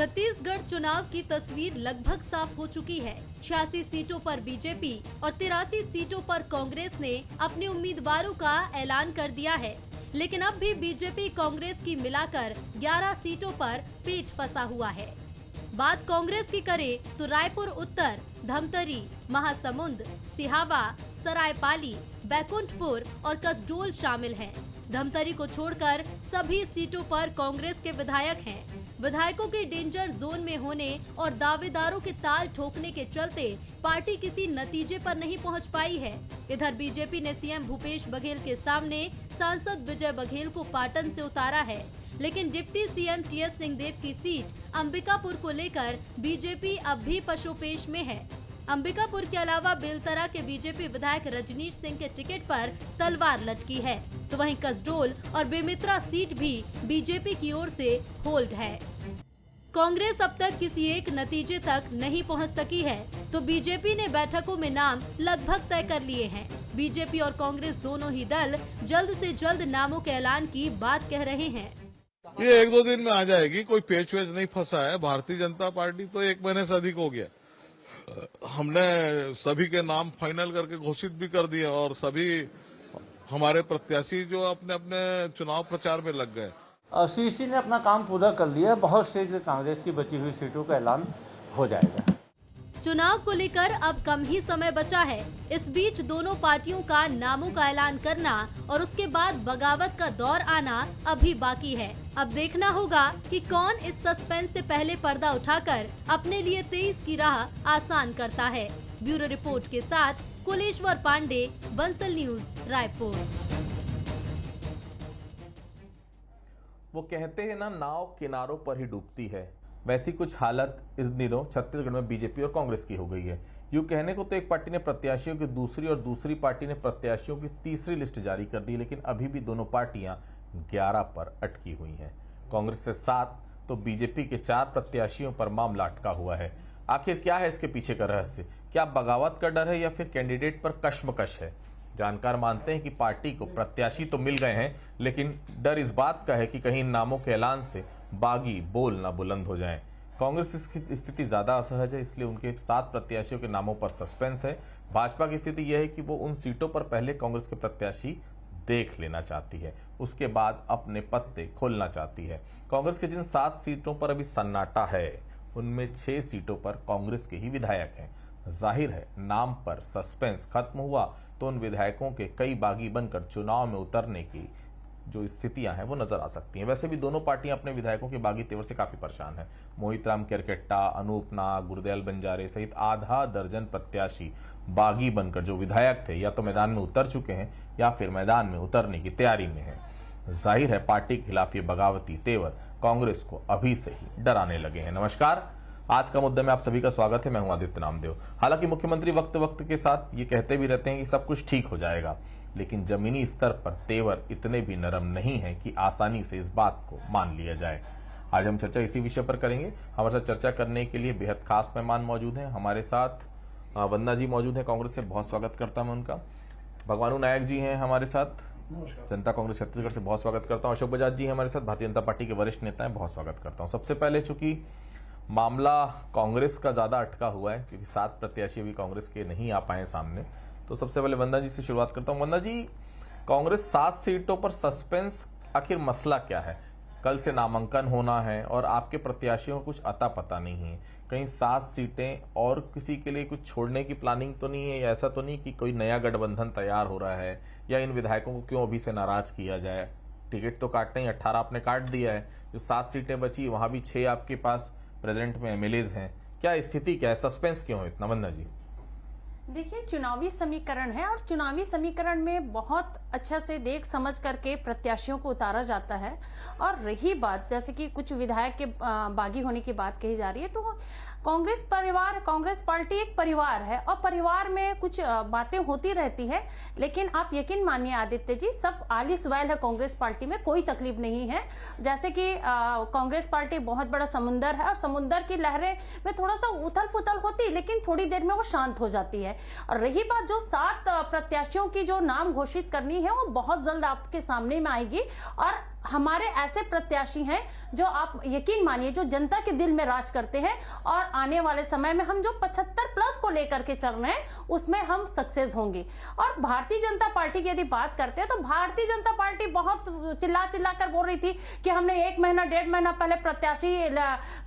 छत्तीसगढ़ चुनाव की तस्वीर लगभग साफ हो चुकी है। 86 सीटों पर बीजेपी और 83 सीटों पर कांग्रेस ने अपने उम्मीदवारों का ऐलान कर दिया है, लेकिन अब भी बीजेपी कांग्रेस की मिलाकर 11 सीटों पर पेच फंसा हुआ है। बात कांग्रेस की करें तो रायपुर उत्तर, धमतरी, महासमुंद, सिहावा, सरायपाली, बैकुंठपुर और कसडोल शामिल हैं। धमतरी को छोड़कर सभी सीटों पर कांग्रेस के विधायक हैं। विधायकों के डेंजर जोन में होने और दावेदारों के ताल ठोकने के चलते पार्टी किसी नतीजे पर नहीं पहुंच पाई है। इधर बीजेपी ने सीएम भूपेश बघेल के सामने सांसद विजय बघेल को पाटन से उतारा है, लेकिन डिप्टी सीएम टीएस सिंहदेव की सीट अंबिकापुर को लेकर बीजेपी अब भी पशोपेश में है। अंबिकापुर के अलावा बेलतरा के बीजेपी विधायक रजनीश सिंह के टिकट पर तलवार लटकी है, तो वहीं कसडोल और बेमित्रा सीट भी बीजेपी की ओर से होल्ड है। कांग्रेस अब तक किसी एक नतीजे तक नहीं पहुंच सकी है, तो बीजेपी ने बैठकों में नाम लगभग तय कर लिए हैं। बीजेपी और कांग्रेस दोनों ही दल जल्द से जल्द नामों के ऐलान की बात कह रहे हैं। ये 1-2 दिन में आ जाएगी, कोई पेच वेच नहीं फंसा है। भारतीय जनता पार्टी तो 1 महीने से अधिक हो गया। हमने सभी के नाम फाइनल करके घोषित भी कर दिए और सभी हमारे प्रत्याशी जो अपने अपने चुनाव प्रचार में लग गए। सीसी ने अपना काम पूरा कर लिया। बहुत शीघ्र कांग्रेस की बची हुई सीटों का ऐलान हो जाएगा। चुनाव को लेकर अब कम ही समय बचा है। इस बीच दोनों पार्टियों का नामों का ऐलान करना और उसके बाद बगावत का दौर आना अभी बाकी है। अब देखना होगा कि कौन इस सस्पेंस से पहले पर्दा उठाकर अपने लिए 23 की राह आसान करता है। ब्यूरो रिपोर्ट के साथ कुलेश्वर पांडे, बंसल न्यूज, रायपुर। वो कहते हैं ना, नाव किनारों पर ही डूबती है। वैसी कुछ हालत इस दिनों छत्तीसगढ़ में बीजेपी और कांग्रेस की हो गई है। यूं कहने को तो एक पार्टी ने प्रत्याशियों की दूसरी और दूसरी पार्टी ने प्रत्याशियों की तीसरी लिस्ट जारी कर दी, लेकिन अभी भी दोनों पार्टियां 11 पर अटकी हुई हैं। कांग्रेस से 7 तो बीजेपी के 4 प्रत्याशियों पर मामला अटका हुआ है। आखिर क्या है इसके पीछे का रहस्य? क्या बगावत का डर है या फिर कैंडिडेट पर कश्मकश है? जानकार मानते हैं कि पार्टी को प्रत्याशी तो मिल गए हैं, लेकिन डर इस बात का है कि कहीं इन नामों के ऐलान से बागी बोल ना बुलंद हो जाएं। कांग्रेस की स्थिति ज्यादा असहज है, इसलिए उनके 7 प्रत्याशियों के नामों पर सस्पेंस है। भाजपा की स्थिति यह है कि वो उन सीटों पर पहले कांग्रेस के प्रत्याशी देख लेना चाहती है, उसके बाद अपने पत्ते खोलना चाहती है। कांग्रेस के जिन 7 सीटों पर अभी सन्नाटा है, उनमें 6 सीटों पर कांग्रेस के ही विधायक हैं। जाहिर है, नाम पर सस्पेंस खत्म हुआ तो उन विधायकों के कई बागी बनकर चुनाव में उतरने की जो स्थितियां हैं वो नजर आ सकती हैं। वैसे भी दोनों पार्टियां अपने विधायकों के बागी तेवर से काफी परेशान हैं। मोहित राम केरकेट्टा, अनूप नाग, गुरदयाल बंजारे सहित आधा दर्जन प्रत्याशी बागी बनकर जो विधायक थे या तो मैदान में उतर चुके हैं या फिर मैदान में उतरने की तैयारी में है। जाहिर है, पार्टी के खिलाफ ये बगावती तेवर कांग्रेस को अभी से ही डराने लगे हैं। नमस्कार, आज का मुद्दे में आप सभी का स्वागत है। मैं हूं आदित्य नामदेव। हालांकि मुख्यमंत्री वक्त वक्त के साथ ये कहते भी रहते हैं कि सब कुछ ठीक हो जाएगा, लेकिन जमीनी स्तर पर तेवर इतने भी नरम नहीं है कि आसानी से इस बात को मान लिया जाए। आज हम चर्चा इसी विषय पर करेंगे। हमारे साथ चर्चा करने के लिए बेहद खास मेहमान मौजूद हैं। हमारे साथ वंदना जी मौजूद है, कांग्रेस से, बहुत स्वागत करता हूं उनका। भगवानू नायक जी हैं हमारे साथ, जनता कांग्रेस छत्तीसगढ़ से, बहुत स्वागत करता हूं। अशोक बजाज जी हमारे साथ, भारतीय जनता पार्टी के वरिष्ठ नेता हैं, बहुत स्वागत करता हूं। सबसे पहले चूंकि मामला कांग्रेस का ज्यादा अटका हुआ है, क्योंकि 7 प्रत्याशी अभी कांग्रेस के नहीं आ पाए सामने, तो सबसे पहले वंदना जी से शुरुआत करता हूं। वंदना जी, कांग्रेस 7 सीटों पर सस्पेंस, आखिर मसला क्या है? कल से नामांकन होना है और आपके प्रत्याशियों को कुछ अता पता नहीं है। कहीं 7 सीटें और किसी के लिए कुछ छोड़ने की प्लानिंग तो नहीं है, या ऐसा तो नहीं कि कोई नया गठबंधन तैयार हो रहा है, या इन विधायकों को क्यों अभी से नाराज किया जाए? टिकट तो काटने ही 18 आपने काट दिया है, जो 7 सीटें बची वहां भी 6 आपके पास प्रेजेंट में एमएलएज हैं। क्या स्थिति क्या है? सस्पेंस क्यों है इतना, वंदना जी? देखिए, चुनावी समीकरण है और चुनावी समीकरण में बहुत अच्छा से देख समझ करके प्रत्याशियों को उतारा जाता है। और रही बात, जैसे कि कुछ विधायक के बागी होने की बात कही जा रही है, तो कांग्रेस परिवार, कांग्रेस पार्टी एक परिवार है और परिवार में कुछ बातें होती रहती है। लेकिन आप यकीन मानिए आदित्य जी, सब आली स्वेल है कांग्रेस पार्टी में, कोई तकलीफ नहीं है। जैसे कि कांग्रेस पार्टी बहुत बड़ा समुंदर है और समुंदर की लहरें में थोड़ा सा उथल पुथल होती, लेकिन थोड़ी देर में वो शांत हो जाती है। और रही बात जो 7 प्रत्याशियों की जो नाम घोषित करनी है, वो बहुत जल्द आपके सामने में आएगी। और हमारे ऐसे प्रत्याशी हैं जो आप यकीन मानिए जो जनता के दिल में राज करते हैं, और आने वाले समय में हम जो 75+ को लेकर के चल रहे हैं उसमें हम सक्सेस होंगे। और भारतीय जनता पार्टी की यदि बात करते हैं तो भारतीय जनता पार्टी बहुत चिल्ला कर बोल रही थी कि हमने 1 महीना 1.5 महीना पहले प्रत्याशी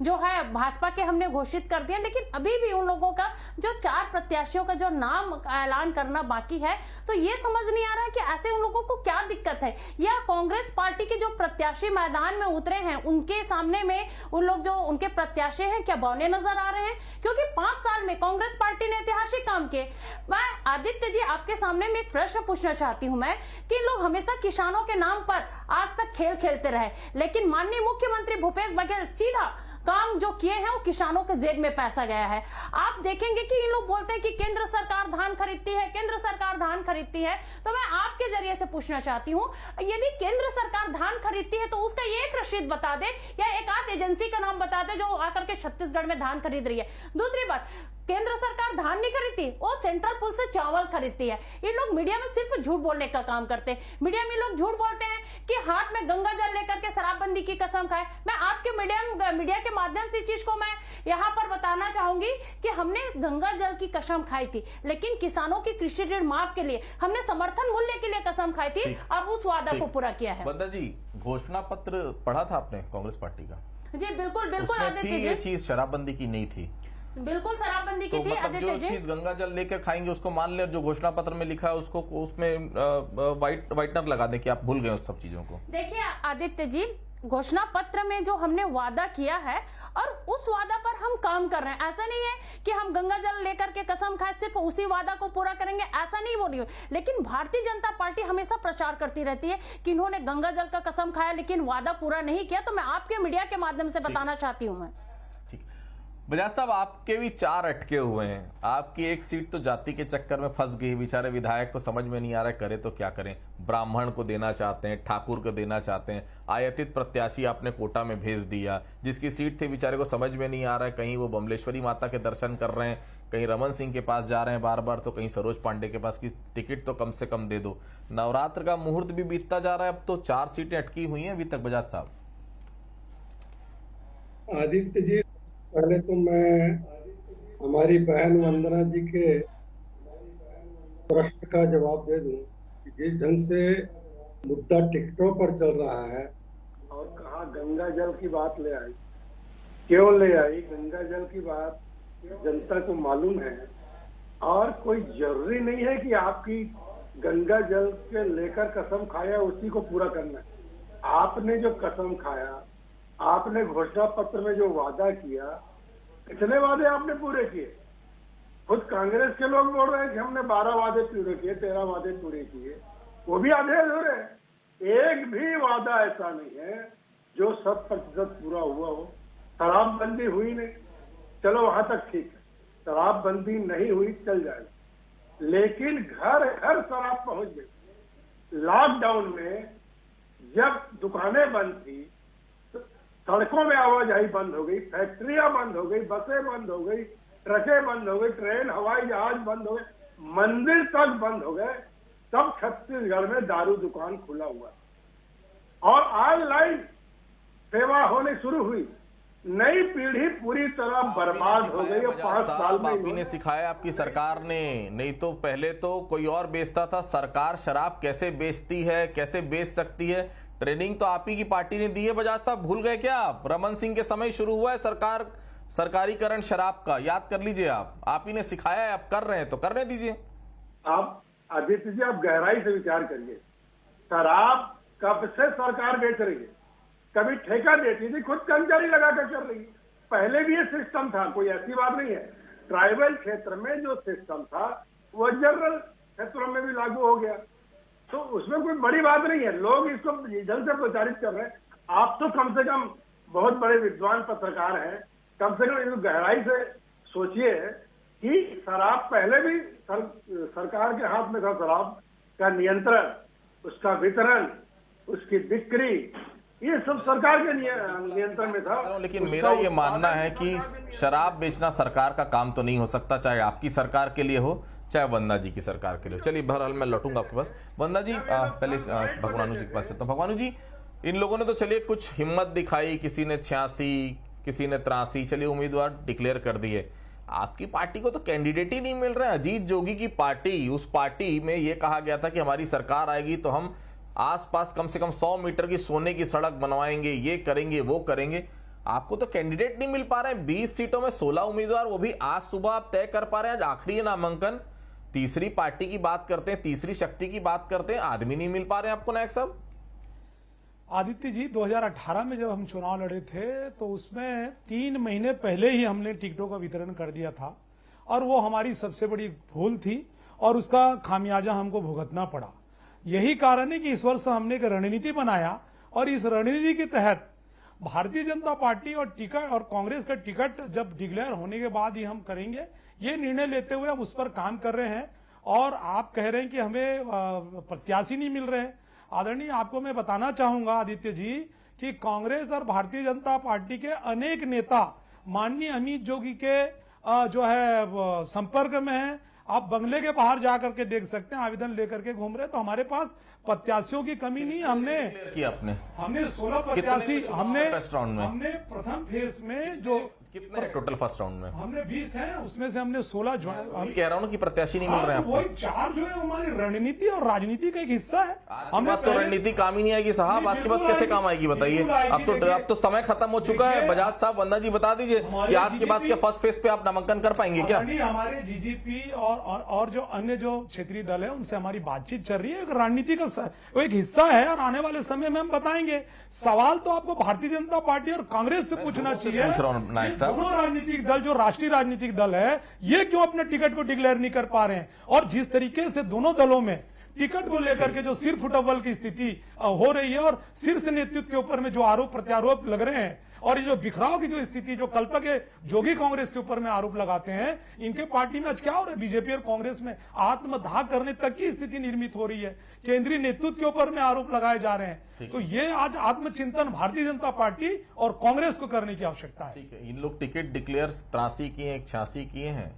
जो है भाजपा के हमने घोषित कर दिया, लेकिन अभी भी उन लोगों का जो 4 प्रत्याशियों का जो नाम ऐलान करना बाकी है। तो ये समझ नहीं आ रहा है कि ऐसे उन लोगों को क्या दिक्कत है, या कांग्रेस पार्टी के जो प्रत्याशी मैदान में उतरे हैं उनके सामने में उन लोग जो उनके प्रत्याशी हैं क्या बौने नजर आ रहे हैं? क्योंकि 5 साल में कांग्रेस पार्टी ने ऐतिहासिक काम किए। मैं आदित्य जी आपके सामने में एक प्रश्न पूछना चाहती हूं मैं कि लोग हमेशा किसानों के नाम पर आज तक खेल खेलते रहे, लेकिन माननीय मुख्यमंत्री भूपेश बघेल सीधा काम जो किए हैं वो किसानों के जेब में पैसा गया है। आप देखेंगे कि इन लोग बोलते हैं कि केंद्र सरकार धान खरीदती है, केंद्र सरकार धान खरीदती है। तो मैं आपके जरिए से पूछना चाहती हूँ, यदि केंद्र सरकार धान खरीदती है तो उसका ये एक रसीद बता दे या एक आध एजेंसी का नाम बता दे जो आकर के छत्तीसगढ़ में धान खरीद रही है। दूसरी बात, केंद्र सरकार धान नहीं खरीदती, वो सेंट्रल पुल से चावल खरीदती है। ये लोग मीडिया में सिर्फ झूठ बोलने का काम करते हैं। मीडिया में लोग झूठ बोलते हैं कि हाथ में गंगा जल लेकर के शराबबंदी की कसम खाए। मैं आपके मीडिया के माध्यम से इस चीज को मैं यहाँ पर बताना चाहूंगी कि हमने गंगा जल की कसम खाई थी, लेकिन किसानों की कृषि ऋण माफ के लिए हमने समर्थन मूल्य के लिए कसम खाई थी और उस वादा को पूरा किया है। बंदा जी, घोषणा पत्र पढ़ा था आपने कांग्रेस पार्टी का? जी बिल्कुल बिल्कुल आदित्य जी, ये चीज शराबबंदी की नहीं थी, बिल्कुल शराबबंदी की तो थी मतलब आदित्य जो जी। चीज गंगा जल लेकर खाएंगे उसको मान ले, जो घोषणा पत्र में लिखा है उसको उसमें वाइटनर लगा दे कि आप भूल गए उस सब चीजों को। देखिए आदित्य जी, घोषणा पत्र में जो हमने वादा किया है और उस वादा पर हम काम कर रहे हैं। ऐसा नहीं है कि हम गंगा जल लेकर के कसम खाए सिर्फ उसी वादा को पूरा करेंगे, ऐसा नहीं बोली हूं। लेकिन भारतीय जनता पार्टी हमेशा प्रचार करती रहती है कि इन्होंने गंगा जल का कसम खाया लेकिन वादा पूरा नहीं किया। तो मैं आपके मीडिया के माध्यम से बताना चाहती हूँ। मैं बजाज साहब, आपके भी 4 अटके हुए हैं। आपकी एक सीट तो जाति के चक्कर में फंस गई, बेचारे विधायक को समझ में नहीं आ रहा है करे तो क्या करें। ब्राह्मण को देना चाहते हैं, ठाकुर को देना चाहते हैं, आयातित प्रत्याशी आपने कोटा में भेज दिया। जिसकी सीट थी बेचारे को समझ में नहीं आ रहा है, कहीं वो बमलेश्वरी माता के दर्शन कर रहे हैं, कहीं रमन सिंह के पास जा रहे हैं बार बार, तो कहीं सरोज पांडे के पास की टिकट तो कम से कम दे दो। नवरात्र का मुहूर्त भी बीतता जा रहा है, अब तो 4 सीटें अटकी हुई हैं अभी तक। बजाज साहब, आदित्य जी, पहले तो मैं हमारी बहन वंदना जी के प्रश्न का जवाब दे दूं कि जिस ढंग से मुद्दा टिकटों पर चल रहा है और कहा गंगा जल की बात ले आई, क्यों ले आई गंगा जल की बात, जनता को मालूम है। और कोई जरूरी नहीं है कि आपकी गंगा जल के लेकर कसम खाया उसी को पूरा करना है। आपने जो कसम खाया, आपने घोषणा पत्र में जो वादा किया, कितने वादे आपने पूरे किए? खुद कांग्रेस के लोग बोल रहे हैं कि हमने 12 वादे पूरे किए, 13 वादे पूरे किए, वो भी आधे अधूरे। एक भी वादा ऐसा नहीं है जो 100% पूरा हुआ हो। शराबबंदी हुई नहीं, चलो वहां तक ठीक है, शराबबंदी नहीं हुई चल जाएगी, लेकिन घर घर शराब पहुंच गई। लॉकडाउन में जब दुकानें बंद थी, सड़कों में आवाजाही बंद हो गई, फैक्ट्रियां बंद हो गई, बसें बंद हो गई, ट्रकें बंद हो गई, ट्रेन हवाई जहाज बंद हो गए, मंदिर तक बंद हो गए, तब छत्तीसगढ़ में दारू दुकान खुला हुआ और ऑनलाइन सेवा होने शुरू हुई। नई पीढ़ी पूरी तरह बर्बाद हो गई। 5 साल में आप ही ने सिखाया, आपकी सरकार ने, नहीं तो पहले तो कोई और बेचता था। सरकार शराब कैसे बेचती है, कैसे बेच सकती है, ट्रेनिंग तो आप ही की पार्टी ने दी है। बजाज साहब, भूल गए क्या आप? रमन सिंह के समय शुरू हुआ है सरकारीकरण शराब का, याद कर लीजिए। आप ही ने सिखाया है, आप कर रहे हैं तो करने दीजिए। आप आदित्य जी, आप गहराई से विचार करिए। शराब कब से सरकार बेच रही है? कभी ठेका देती थी, खुद कर्मचारी लगाकर कर रही है। पहले भी ये सिस्टम था, कोई ऐसी बात नहीं है। ट्राइबल क्षेत्र में जो सिस्टम था वो जनरल क्षेत्रों में भी लागू हो गया, तो उसमें कोई बड़ी बात नहीं है। लोग इसको जल्द से प्रचारित कर रहे हैं। आप तो कम से कम बहुत बड़े विद्वान पत्रकार हैं, कम से कम इसको गहराई से सोचिए कि शराब पहले भी सरकार के हाथ में था। शराब का नियंत्रण, उसका वितरण, उसकी बिक्री, ये सब सरकार के नियंत्रण में था। लेकिन मेरा ये मानना है कि शराब बेचना सरकार का काम तो नहीं हो सकता, चाहे आपकी सरकार के लिए हो चाहे वंदना जी की सरकार के लिए। चलिए बहरहाल मैं लौटूंगा आपके पास। वंदना जी, पहले भगवानू जी के पास चलता हूं। भगवानू जी, इन लोगों ने तो चलिए कुछ हिम्मत दिखाई, किसी ने 86, किसी ने 83, चलिए उम्मीदवार डिक्लेयर कर दिए। आपकी पार्टी को तो कैंडिडेट ही नहीं मिल रहे हैं। अजीत जोगी की पार्टी, उस पार्टी में यह कहा गया था कि हमारी सरकार आएगी तो हम आसपास कम से कम 100 मीटर की सोने की सड़क बनवाएंगे, ये करेंगे वो करेंगे। आपको तो कैंडिडेट नहीं मिल पा रहे हैं। 20 सीटों में 16 उम्मीदवार, वो भी आज सुबह आप तय कर पा रहे हैं। आज आखिरी नामांकन। तीसरी पार्टी की बात करते हैं, तीसरी शक्ति की बात करते हैं, आदमी नहीं मिल पा रहे हैं आपको नायक साहब। आदित्य जी, 2018 में जब हम चुनाव लड़े थे तो उसमें 3 महीने पहले ही हमने टिकटों का वितरण कर दिया था और वो हमारी सबसे बड़ी भूल थी और उसका खामियाजा हमको भुगतना पड़ा। यही कारण है कि इस वर्ष हमने एक रणनीति बनाया और इस रणनीति के तहत भारतीय जनता पार्टी और टिकट और कांग्रेस का टिकट जब डिक्लेयर होने के बाद ही हम करेंगे, ये निर्णय लेते हुए हम उस पर काम कर रहे हैं। और आप कह रहे हैं कि हमें प्रत्याशी नहीं मिल रहे हैं। आदरणीय, आपको मैं बताना चाहूंगा आदित्य जी कि कांग्रेस और भारतीय जनता पार्टी के अनेक नेता माननीय अमित जोगी के जो है संपर्क में हैं। आप बंगले के बाहर जाकर के देख सकते हैं, आवेदन लेकर के घूम रहे। तो हमारे पास प्रत्याशियों की कमी नहीं। हमने 16 प्रत्याशी हमने प्रथम फेज में जो कितने हैं टोटल फर्स्ट राउंड में? हमने 20 हैं, उसमें से हमने 16 जो हम कह रहा हूँ कि प्रत्याशी नहीं मिल रहे हैं। तो वही 4 जो है हमारी रणनीति और राजनीति का एक हिस्सा है। हमें तो रणनीति काम ही नहीं आएगी साहब। आज के बाद कैसे काम आएगी बताइए? अब तो समय खत्म हो चुका है। बजाज साहब, वंदना जी बता दीजिए कि आज के बाद के फर्स्ट फेज पे आप नामांकन कर पाएंगे क्या? हमारे जीजीपी और जो अन्य जो क्षेत्रीय दल है उनसे हमारी बातचीत चल रही है। एक रणनीति का वो एक हिस्सा है और आने वाले समय में हम बताएंगे। सवाल तो आपको भारतीय जनता पार्टी और कांग्रेस से पूछना चाहिए। दोनों राजनीतिक दल, जो राष्ट्रीय राजनीतिक दल है, ये क्यों अपने टिकट को डिक्लेयर नहीं कर पा रहे हैं? और जिस तरीके से दोनों दलों में टिकट को लेकर के जो सिर फुटबॉल की स्थिति हो रही है और शीर्ष नेतृत्व के ऊपर में जो आरोप प्रत्यारोप लग रहे हैं और ये जो बिखराव की जो स्थिति जो कल तक जोगी कांग्रेस के ऊपर में आरोप लगाते हैं, इनके पार्टी में आज क्या हो रहा है? बीजेपी और कांग्रेस में आत्मदाह करने तक की स्थिति निर्मित हो रही है। केंद्रीय नेतृत्व के ऊपर में आरोप लगाए जा रहे हैं। तो ये आज आत्मचिंतन भारतीय जनता पार्टी और कांग्रेस को करने की आवश्यकता है। ठीक है, इन लोग टिकट डिक्लेयर 83 किए, 86 किए हैं।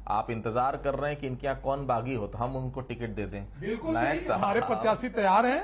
आप इंतजार कर रहे हैं कि इनके यहाँ कौन बागी हो तो हम उनको टिकट दे दें। बिल्कुल हमारे प्रत्याशी तैयार हैं।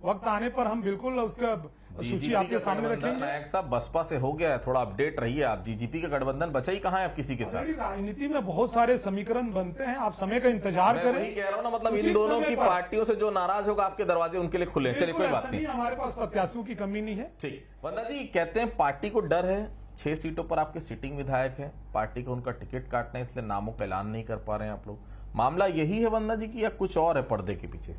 वक्त आने पर हम बिल्कुल उसका सूची आपके सामने रखेंगे। नायक साहब, बसपा से हो गया है, थोड़ा अपडेट रहिए आप। जीजीपी का गठबंधन बचा ही कहाँ है आप किसी के साथ? राजनीति में बहुत सारे समीकरण बनते हैं, आप समय का इंतजार करें। वही कह रहा हूँ ना, मतलब इन दोनों की पार्टियों से जो नाराज होगा आपके दरवाजे उनके लिए खुले। चलिए कोई बात नहीं, हमारे पास प्रत्याशियों की कमी नहीं है। ठीक। वंदना जी कहते हैं पार्टी को डर है, 6 सीटों पर आपके सिटिंग विधायक हैं, पार्टी को उनका टिकट काटना है, इसलिए नामों का ऐलान नहीं कर पा रहे हैं आप लोग। मामला यही है वंदना जी की या कुछ और है पर्दे के पीछे?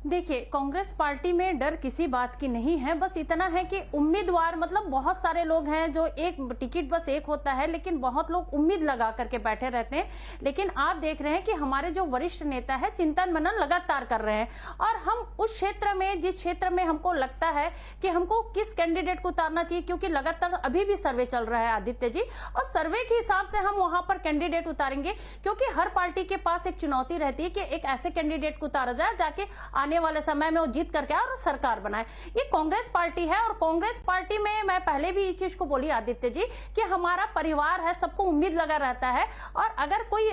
देखिए, कांग्रेस पार्टी में डर किसी बात की नहीं है। बस इतना है कि उम्मीदवार, मतलब बहुत सारे लोग हैं जो एक टिकट बस एक होता है, लेकिन बहुत लोग उम्मीद लगा करके बैठे रहते हैं। लेकिन आप देख रहे हैं कि हमारे जो वरिष्ठ नेता है चिंतन मनन लगातार कर रहे हैं और हम उस क्षेत्र में, जिस क्षेत्र में हमको लगता है कि हमको किस कैंडिडेट को उतारना चाहिए, क्योंकि लगातार अभी भी सर्वे चल रहा है आदित्य जी, और सर्वे के हिसाब से हम वहां पर कैंडिडेट उतारेंगे। क्योंकि हर पार्टी के पास एक चुनौती रहती है कि एक ऐसे कैंडिडेट को उतारा जाए जाके आने वाले समय में वो जीत करके और सरकार बनाए। ये कांग्रेस पार्टी है और कांग्रेस पार्टी में मैं पहले भी इस चीज को बोली आदित्य जी कि हमारा परिवार है, सबको उम्मीद लगा रहता है और अगर कोई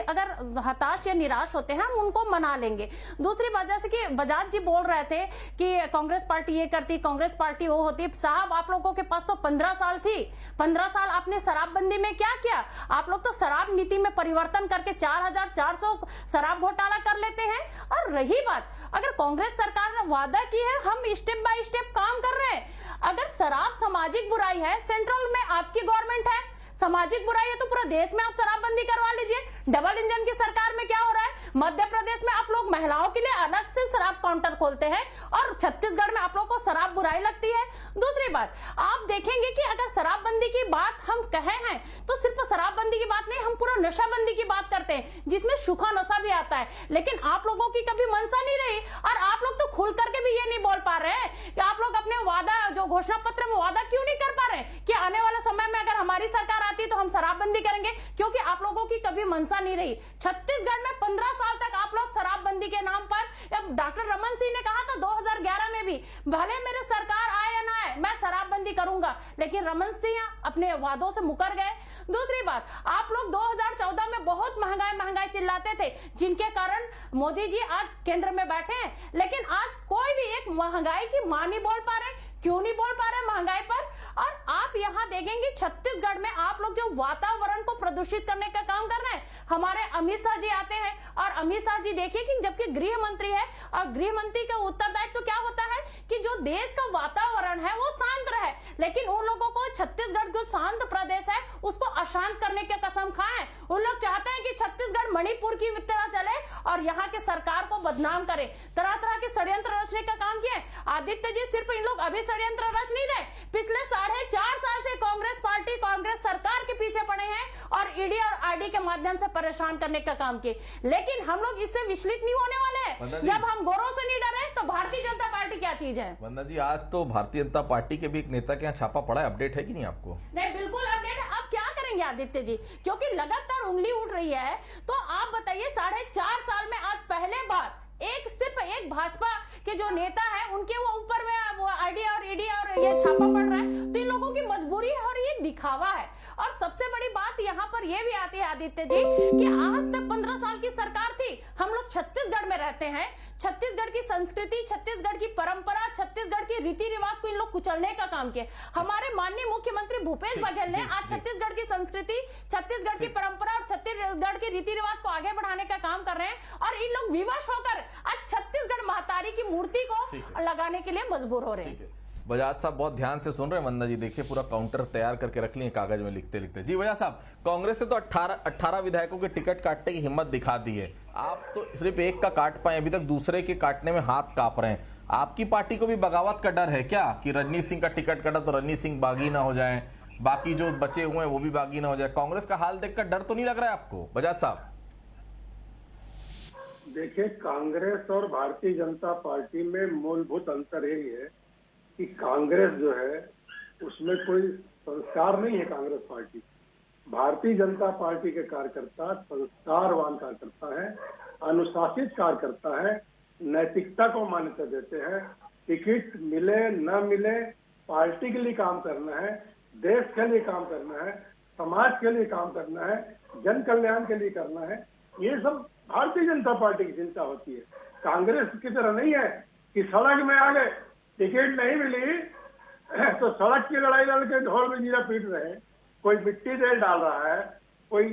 हताश या निराश होते हैं हम उनको मना लेंगे। दूसरी बात, जैसे कि बजाज जी बोल रहे थे कि कांग्रेस पार्टी ये करती, कांग्रेस पार्टी वो होती। साहब, आप लोगों के पास तो 15 साल थी। 15 साल आपने शराबबंदी में क्या किया? आप लोग तो शराब नीति में परिवर्तन करके 4400 शराब घोटाला कर लेते हैं। और रही बात, अगर कांग्रेस सरकार ने वादा की है, हम स्टेप बाय स्टेप काम कर रहे हैं। अगर शराब सामाजिक बुराई है, सेंट्रल में आपकी गवर्नमेंट है, सामाजिक बुराई है तो पूरा देश में आप शराबबंदी करवा लीजिए। डबल इंजन की सरकार में क्या हो रहा है? मध्य प्रदेश में आप लोग महिलाओं के लिए अलग से शराब काउंटर खोलते हैं और छत्तीसगढ़ में आप लोगों को शराब बुराई लगती है। दूसरी बात, आप देखेंगे कि अगर शराबबंदी की बात हम कहे हैं तो सिर्फ शराबबंदी की बात नहीं, हम पूरा नशाबंदी की बात करते हैं जिसमें सूखा नशा भी आता है। लेकिन आप लोगों की कभी मंशा नहीं रही और आप लोग तो खुल करके भी ये नहीं बोल पा रहे हैं कि आप लोग अपने वादा, जो घोषणा पत्र में वादा क्यों नहीं कर पा रहे कि आने वाले समय में अगर हमारी सरकार आती तो हम शराबबंदी करेंगे, क्योंकि आप लोगों की कभी मंशा नहीं रही। छत्तीसगढ़ में 15 साल तक आप लोग शराबबंदी के नाम पर, डॉक्टर रमन सिंह ने कहा था 2011 में भी, भले मेरे सरकार आए या ना आए मैं शराबबंदी करूंगा, लेकिन रमन सिंह अपने वादों से मुकर गए। दूसरी बात, आप लोग 2014 में बहुत महंगाई चिल्लाते थे, जिनके कारण मोदी जी आज केंद्र में बैठे हैं, लेकिन आज कोई भी एक महंगाई की मां नहीं बोल पा रहे। क्यों नहीं बोल पा रहे महंगाई पर? और आप यहाँ देखेंगे छत्तीसगढ़ में आप लोग जो वातावरण को प्रदूषित करने का काम कर रहे हैं, हमारे अमित शाह जी आते हैं और अमित शाह जी देखिए कि जबकि गृह मंत्री है और गृह मंत्री का उत्तरदायित्व तो क्या होता है कि जो देश का वातावरण है वो शांत रहे, लेकिन उन लोगों को छत्तीसगढ़ जो शांत प्रदेश है उसको अशांत करने की कसम खाएं। उन लोग चाहते हैं कि छत्तीसगढ़ मणिपुर की तरह चले और यहाँ के सरकार को बदनाम करे, तरह तरह के षड्यंत्र रचने का काम किए। आदित्य जी सिर्फ इन लोग अभी षड्यंत्र रच नहीं रहे, पिछले 4.5 साल से कांग्रेस पार्टी कांग्रेस सरकार के पीछे पड़े हैं और ईडी और आरडी के माध्यम से परेशान करने का काम किए, लेकिन हम लोग इससे विचलित नहीं होने वाले हैं। जब हम गोरों से नहीं डरे तो भारतीय जनता पार्टी क्या चीज है? वंदना जी, आज तो भारतीय जनता पार्टी के भी एक नेता के यहाँ छापा पड़ा है, अपडेट है कि नहीं आपको? नहीं, बिल्कुल अपडेट है। अब क्या करेंगे आदित्य जी, क्योंकि लगातार उंगली उठ रही है, तो आप बताइए 4.5 साल में आज पहले बार सिर्फ एक भाजपा के जो नेता है उनके वो ऊपर में वो आईडी और ईडी और ये छापा पड़ रहा है, तो इन लोगों की मजबूरी है और ये दिखावा है। और सबसे बड़ी बात यहाँ पर ये भी आती है आदित्य जी कि आज तक 15 साल की सरकार थी, हम लोग छत्तीसगढ़ में रहते हैं, छत्तीसगढ़ की संस्कृति, छत्तीसगढ़ की परंपरा, छत्तीसगढ़ की रीति रिवाज को इन लोग कुचलने का काम किया। हमारे माननीय मुख्यमंत्री भूपेश बघेल ने आज छत्तीसगढ़ की संस्कृति, छत्तीसगढ़ की परंपरा और छत्तीसगढ़ के रीति रिवाज को आगे बढ़ाने का काम कर रहे हैं और इन लोग विवश होकर आज छत्तीसगढ़ महतारी की मूर्ति को लगाने के लिए मजबूर हो रहे हैं। बजाज साहब बहुत ध्यान से सुन रहे हैं वंदना जी, देखिए पूरा काउंटर तैयार करके रख लिए कागज में लिखते लिखते। जी बजाज साहब, कांग्रेस ने तो 18 विधायकों के टिकट काटने की हिम्मत दिखा दी है, आप तो सिर्फ एक का काट पाए, अभी तक दूसरे के काटने में हाथ कांप रहे हैं। आपकी पार्टी को भी बगावत का डर है क्या कि रजनी सिंह का टिकट कटा तो रजनी सिंह बागी ना हो जाए, बाकी जो बचे हुए हैं वो भी बागी ना हो जाए? कांग्रेस का हाल देखकर डर तो नहीं लग रहा है आपको बजाज साहब? देखिए, कांग्रेस और भारतीय जनता पार्टी में मूलभूत अंतर यही है कि कांग्रेस जो है उसमें कोई संस्कार नहीं है। कांग्रेस पार्टी, भारतीय जनता पार्टी के कार्यकर्ता संस्कारवान कार्यकर्ता है, अनुशासित कार्यकर्ता है, नैतिकता को मान्यता देते हैं। टिकट मिले न मिले पार्टी के लिए काम करना है, देश के लिए काम करना है, समाज के लिए काम करना है, जन कल्याण के लिए करना है, ये सब भारतीय जनता पार्टी की चिंता होती है। कांग्रेस की तरह नहीं है कि सड़क में आ गए, टिकट नहीं मिली तो सड़क की लड़ाई लड़ के ढोल में जीरा पीट रहे हैं, कोई मिट्टी तेल डाल रहा है, कोई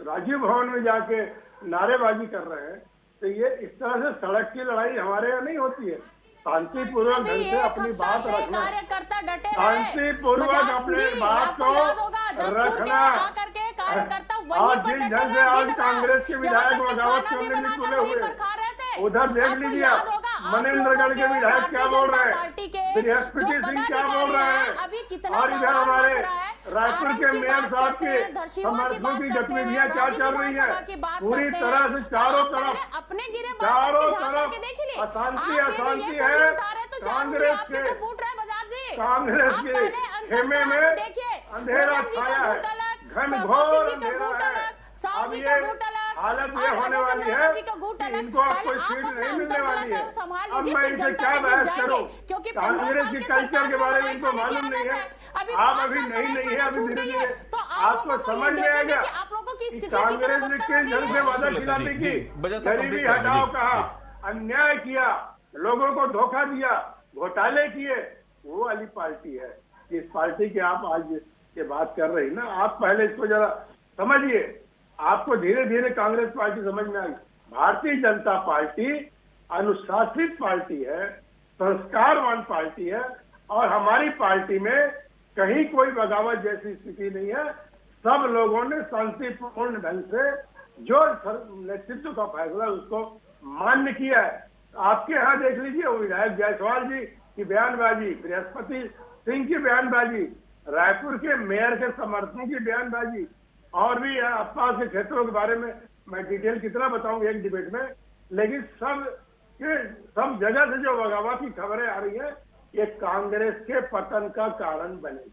राजीव भवन में जाके नारेबाजी कर रहे हैं। तो ये इस तरह से सड़क की लड़ाई हमारे यहाँ नहीं होती है। शांतिपूर्वक ढंग से अपनी बात रखना, शांतिपूर्वक अपने बात को रखना। और जिस ढंग से आज कांग्रेस के विधायक बगावत करने में तुले हुए, उधर देख लीजिए मनेन्द्रगढ़ के विधायक क्या बोल रहे हैं, बृहस्पति सिंह क्या बोल रहे हैं, और इधर हमारे रायपुर के मेयर साहब के समर्थकों की गतिविधियां क्या चल रही है। पूरी तरह से चारों तरफ अशांति अशांति है। कांग्रेस के खेमे में अंधेरा छाया है, घनघोर अंधेरा है। अब ये हालत ये होने वाली है कि इनको अब कोई सीट नहीं मिलने वाली है। अब मैं इनसे क्या बहस करूं? कांग्रेस की कल्चर के बारे में इनको मालूम नहीं है। आप अभी नहीं है, अभी धीरे धीरे आपको समझ में आएगा कि कांग्रेस ने किस ढंग से वादा खिलाफी की, गरीबी हटाओ कहा, अन्याय किया, लोगों को धोखा दिया, घोटाले किए, वो वाली पार्टी है। जिस पार्टी की आप आज ये बात कर रही ना, आप पहले इसको जरा समझिए, आपको धीरे धीरे कांग्रेस पार्टी समझ में आई। भारतीय जनता पार्टी अनुशासित पार्टी है, संस्कारवान पार्टी है, और हमारी पार्टी में कहीं कोई बगावत जैसी स्थिति नहीं है। सब लोगों ने शांतिपूर्ण ढंग से जो नेतृत्व का फैसला उसको मान्य किया है। आपके यहाँ देख लीजिए, वो विधायक जायसवाल जी की बयानबाजी, बृहस्पति सिंह की बयानबाजी, रायपुर के मेयर के समर्थकों की बयानबाजी, और भी आसपास के क्षेत्रों के बारे में मैं डिटेल कितना बताऊंगा एक डिबेट में, लेकिन सब जगह से जो बगावत की खबरें आ रही है, ये कांग्रेस के पतन का कारण बनेगी।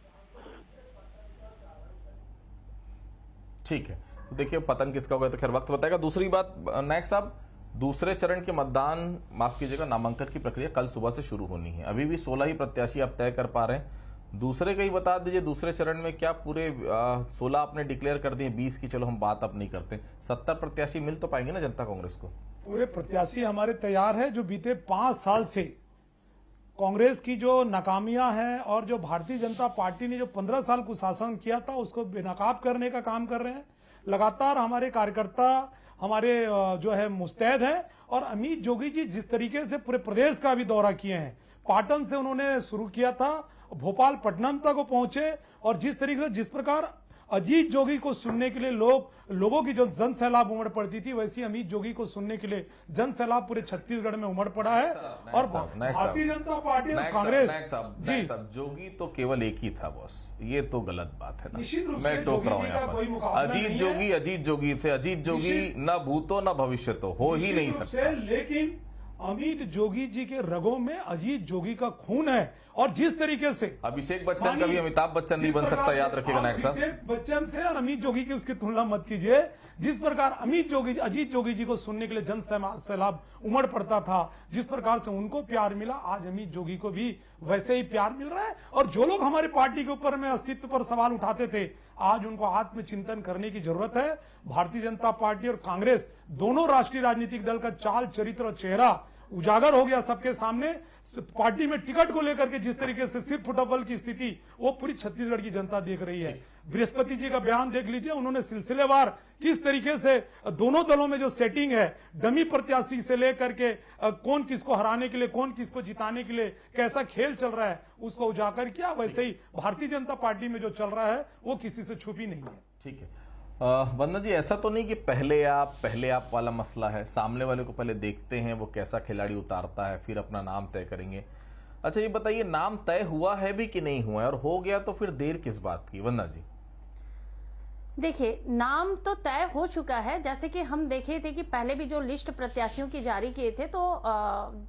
ठीक है, तो देखिए पतन किसका होगा तो खैर वक्त बताएगा। दूसरी बात नायक साहब, दूसरे चरण के मतदान, माफ कीजिएगा, नामांकन की प्रक्रिया कल सुबह से शुरू होनी है। अभी भी 16 ही प्रत्याशी आप तय कर पा रहे हैं, दूसरे का ही बता दीजिए, दूसरे चरण में क्या पूरे 16 आपने डिक्लेयर कर दिए, 20 की चलो हम बात अब नहीं करते, 70 प्रत्याशी मिल तो पाएंगे ना जनता कांग्रेस को? पूरे प्रत्याशी हमारे तैयार है। जो बीते 5 साल से कांग्रेस की जो नाकामियां हैं और जो भारतीय जनता पार्टी ने जो 15 साल कुशासन किया था उसको बेनकाब करने का काम कर रहे हैं। लगातार हमारे कार्यकर्ता हमारे जो है मुस्तैद हैं। और अमित जोगी जी जिस तरीके से पूरे प्रदेश का भी दौरा किए हैं, पाटन से उन्होंने शुरू किया था, भोपाल पटना तक वो पहुंचे, और जिस तरीके से जिस प्रकार अजीत जोगी को सुनने के लिए लोगों की जो जन सैलाब उमड़ पड़ती थी, वैसी अमित जोगी को सुनने के लिए जन सैलाब पूरे छत्तीसगढ़ में उमड़ पड़ा है। और भारतीय जनता पार्टी और कांग्रेस जी जोगी तो केवल एक ही था बॉस, ये तो गलत बात है ना, निश्चित रूप मैं से टोक रहा हूँ जोगी जी का यहाँ कोई पर। मुकाबला अजीत जोगी थे, अजीत जोगी न भूतो न भविष्य तो हो ही नहीं सकता। लेकिन अमित जोगी जी के रगों में अजीत जोगी का खून है। और जिस तरीके से अभिषेक बच्चन कभी अमिताभ बच्चन नहीं बन सकता, याद रखिएगा नायक साहब। अभिषेक बच्चन से और अमित जोगी की उसकी तुलना मत कीजिए। जिस प्रकार अजीत जोगी जी को सुनने के लिए जन सैलाब उमड़ पड़ता था, जिस प्रकार से उनको प्यार मिला, आज अमित जोगी को भी वैसे ही प्यार मिल रहा है। और जो लोग हमारे पार्टी के ऊपर में अस्तित्व पर सवाल उठाते थे, आज उनको आत्मचिंतन करने की जरूरत है। भारतीय जनता पार्टी और कांग्रेस दोनों राष्ट्रीय राजनीतिक दल का चाल, चरित्र और चेहरा उजागर हो गया सबके सामने। पार्टी में टिकट को लेकर के जिस तरीके से सिर्फ फुटबॉल की स्थिति वो पूरी छत्तीसगढ़ की जनता देख रही है। बृहस्पति जी का बयान देख लीजिए, उन्होंने सिलसिलेवार किस तरीके से दोनों दलों में जो सेटिंग है, डमी प्रत्याशी से लेकर के कौन किसको हराने के लिए, कौन किसको जिताने के लिए कैसा खेल चल रहा है, उसको उजागर किया। वैसे ही भारतीय जनता पार्टी में जो चल रहा है वो किसी से छुपी नहीं है। ठीक है वंदना जी, ऐसा तो नहीं कि पहले आप वाला मसला है, सामने वाले को पहले देखते हैं वो कैसा खिलाड़ी उतारता है, फिर अपना नाम तय करेंगे। अच्छा ये बताइए, नाम तय हुआ है भी कि नहीं हुआ है, और हो गया तो फिर देर किस बात की? वंदना जी देखिए, नाम तो तय हो चुका है। जैसे कि हम देखे थे कि पहले भी जो लिस्ट प्रत्याशियों की जारी किए थे तो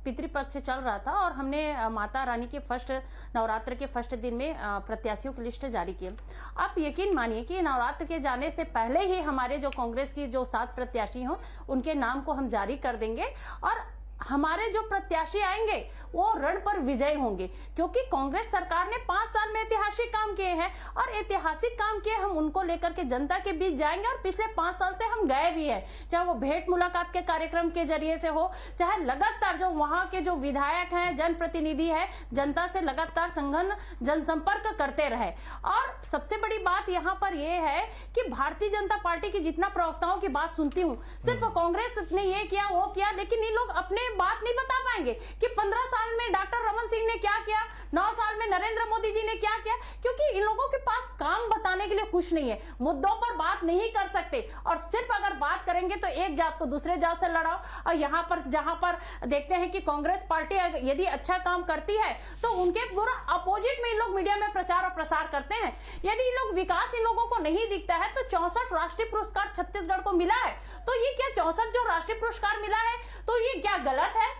पितृपक्ष चल रहा था और हमने माता रानी के नवरात्र के फर्स्ट दिन में प्रत्याशियों की लिस्ट जारी की। आप यकीन मानिए कि नवरात्र के जाने से पहले ही हमारे जो कांग्रेस की जो 7 प्रत्याशी हों उनके नाम को हम जारी कर देंगे, और हमारे जो प्रत्याशी आएंगे वो रण पर विजय होंगे, क्योंकि कांग्रेस सरकार ने 5 साल में ऐतिहासिक काम किए हैं, और ऐतिहासिक काम किए हम उनको लेकर के जनता के बीच जाएंगे। और पिछले 5 साल से हम गए भी हैं, चाहे वो भेंट मुलाकात के कार्यक्रम के जरिए से हो, चाहे लगातार जो वहां के जो विधायक हैं, जनप्रतिनिधि है, जनता से लगातार संघन जनसंपर्क करते रहे। और सबसे बड़ी बात यहाँ पर यह है कि भारतीय जनता पार्टी की जितना प्रवक्ताओं की बात सुनती हूँ, सिर्फ कांग्रेस ने ये किया वो किया, लेकिन ये लोग अपने बात नहीं बता पाएंगे कि 15 साल में डॉक्टर रमन सिंह ने क्या किया, 9 साल में नरेंद्र मोदी जी ने क्या किया, क्योंकि इन लोगों के पास काम बताने के लिए कुछ नहीं है। मुद्दों पर बात नहीं कर सकते, और सिर्फ अगर बात करेंगे तो एक जात को दूसरे जात से लड़ाओ। और यहाँ पर जहां पर देखते हैं कि कांग्रेस पार्टी यदि अच्छा काम करती है तो उनके पूरा अपोजिट में इन लोग मीडिया में प्रचार और प्रसार करते हैं। यदि इन लोग विकास इन लोगों को नहीं दिखता है तो 64 राष्ट्रीय पुरस्कार छत्तीसगढ़ को मिला है, तो ये क्या 64 जो राष्ट्रीय पुरस्कार मिला है तो ये क्या गलत है?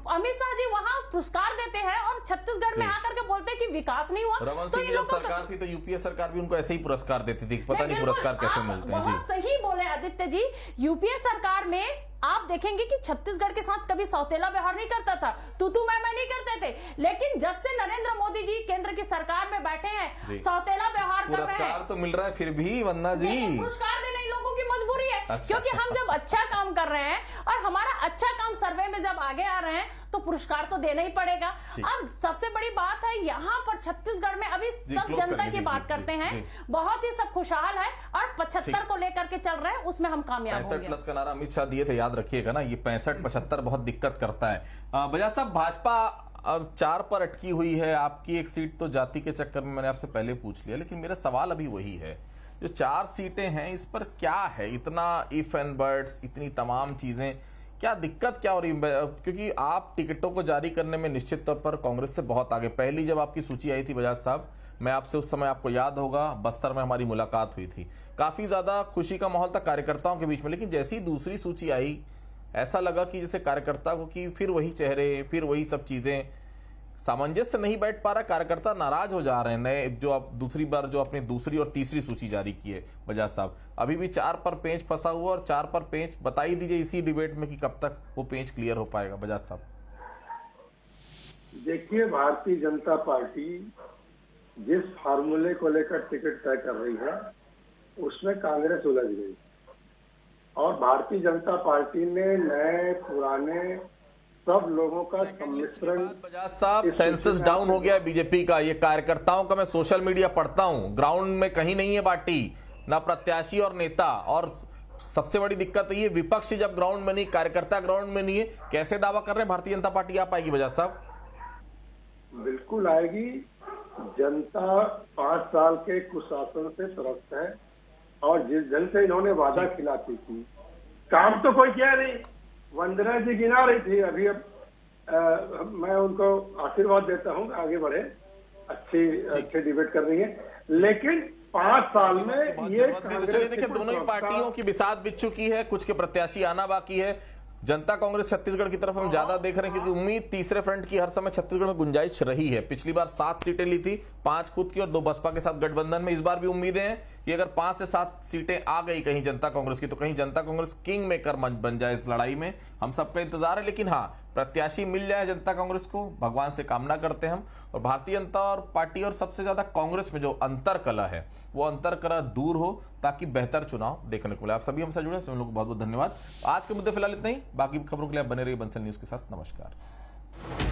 अमित शाह जी वहां पुरस्कार देते हैं और छत्तीसगढ़ में आकर के बोलते हैं कि विकास नहीं हुआ। रमन सिंह जब सरकार थी तो यूपीए सरकार भी उनको ऐसे ही पुरस्कार देती थी, पता नहीं पुरस्कार कैसे मिलते हैं। बहुत सही बोले आदित्य जी, यूपीए सरकार में आप देखेंगे कि छत्तीसगढ़ के साथ कभी सौतेला व्यवहार नहीं करता था, तू मैं नहीं करते थे, लेकिन जब से नरेंद्र मोदी जी केंद्र की सरकार में बैठे हैं सौतेला व्यवहार कर रहे हैं। पुरस्कार तो मिल रहा है फिर भी वंदना जी, पुरस्कार देना इन लोगों की मजबूरी है। क्योंकि हम जब अच्छा काम कर रहे हैं और हमारा अच्छा काम सर्वे में जब आगे आ रहे हैं तो पुरस्कार तो देना ही पड़ेगा। अब सबसे बड़ी बात है यहाँ पर छत्तीसगढ़ में अभी सब जनता की बात करते हैं, बहुत ही सब खुशहाल है और 75 को लेकर के चल रहे हैं, उसमें हम कामयाब होंगे। 65 प्लस का नारा अमित शाह दिए थे, याद रखिएगा ना, ये 65-75 बहुत दिक्कत करता है। बजाज साहब, भाजपा अब 4 पर अटकी हुई है, आपकी एक सीट तो जाति के चक्कर में मैंने आपसे पहले पूछ लिया, लेकिन मेरा सवाल अभी वही है, जो 4 सीटें हैं इस पर क्या है इतना इफ एंड बट्स, इतनी तमाम चीजें, क्या दिक्कत क्या हो रही है? क्योंकि आप टिकटों को जारी करने में निश्चित तौर पर कांग्रेस से बहुत आगे। पहली जब आपकी सूची आई थी बजाज साहब, मैं आपसे उस समय, आपको याद होगा, बस्तर में हमारी मुलाकात हुई थी, काफी ज्यादा खुशी का माहौल था कार्यकर्ताओं के बीच में, लेकिन जैसी दूसरी सूची आई ऐसा लगा कि जैसे कार्यकर्ता को कि फिर वही चेहरे, फिर वही सब चीजें, सामंजस्य नहीं बैठ पा रहा, कार्यकर्ता नाराज हो जा रहे हैं। नए जो आप दूसरी बार जो अपनी दूसरी और तीसरी सूची जारी की है बजाज साहब, अभी भी 4 पर पेंच फंसा हुआ, और 4 पर पेंच बता ही दीजिए इसी डिबेट में कि कब तक वो पेंच क्लियर हो पाएगा बजाज साहब। देखिए, भारतीय जनता पार्टी जिस फार्मूले को लेकर टिकट तय कर रही है उसमें कांग्रेस उलझ गई और भारतीय जनता पार्टी ने नए पुराने सब लोगों का सम्मिश्रण। बजाज साहब, सेंसस डाउन हो गया बीजेपी का। ये कार्यकर्ताओं का मैं सोशल मीडिया पढ़ता हूं, ग्राउंड में कहीं नहीं है पार्टी, ना प्रत्याशी और नेता। और सबसे बड़ी दिक्कत ये विपक्ष जब ग्राउंड में नहीं, कार्यकर्ता ग्राउंड में नहीं है, कैसे दावा कर रहे हैं भारतीय जनता पार्टी आ पाएगी? बजाज साहब बिल्कुल आएगी। जनता 5 साल के कुशासन से त्रस्त है और जिस जन से इन्होंने वादा खिलाती थी, काम तो कोई किया नहीं। वंदना जी गिना रही थी अभी, अब मैं उनको आशीर्वाद देता हूं, आगे बढ़े, अच्छे डिबेट कर रही है, लेकिन 5 साल में ये चलिए देखिए, दोनों ही पार्टियों की बिसात बिछ चुकी है, कुछ के प्रत्याशी आना बाकी है। जनता कांग्रेस छत्तीसगढ़ की तरफ हम ज्यादा देख रहे हैं क्योंकि उम्मीद तीसरे फ्रंट की हर समय छत्तीसगढ़ में गुंजाइश रही है। पिछली बार 7 सीटें ली थी, 5 खुद की और 2 बसपा के साथ गठबंधन में। इस बार भी उम्मीदें हैं कि अगर 5 से 7 सीटें आ गई कहीं जनता कांग्रेस की, तो कहीं जनता कांग्रेस किंग मेकर बन जाए इस लड़ाई में। हम सबका इंतजार है, लेकिन हाँ, प्रत्याशी मिल जाए जनता कांग्रेस को, भगवान से कामना करते हैं हम। और भारतीय जनता और पार्टी और सबसे ज्यादा कांग्रेस में जो अंतर कला है, वो अंतर कला दूर हो ताकि बेहतर चुनाव देखने को मिले। आप सभी हमसे जुड़े, हम लोग बहुत बहुत धन्यवाद। आज के मुद्दे फिलहाल इतना ही, बाकी खबरों के लिए आप बने रहिए बंसल न्यूज के साथ। नमस्कार।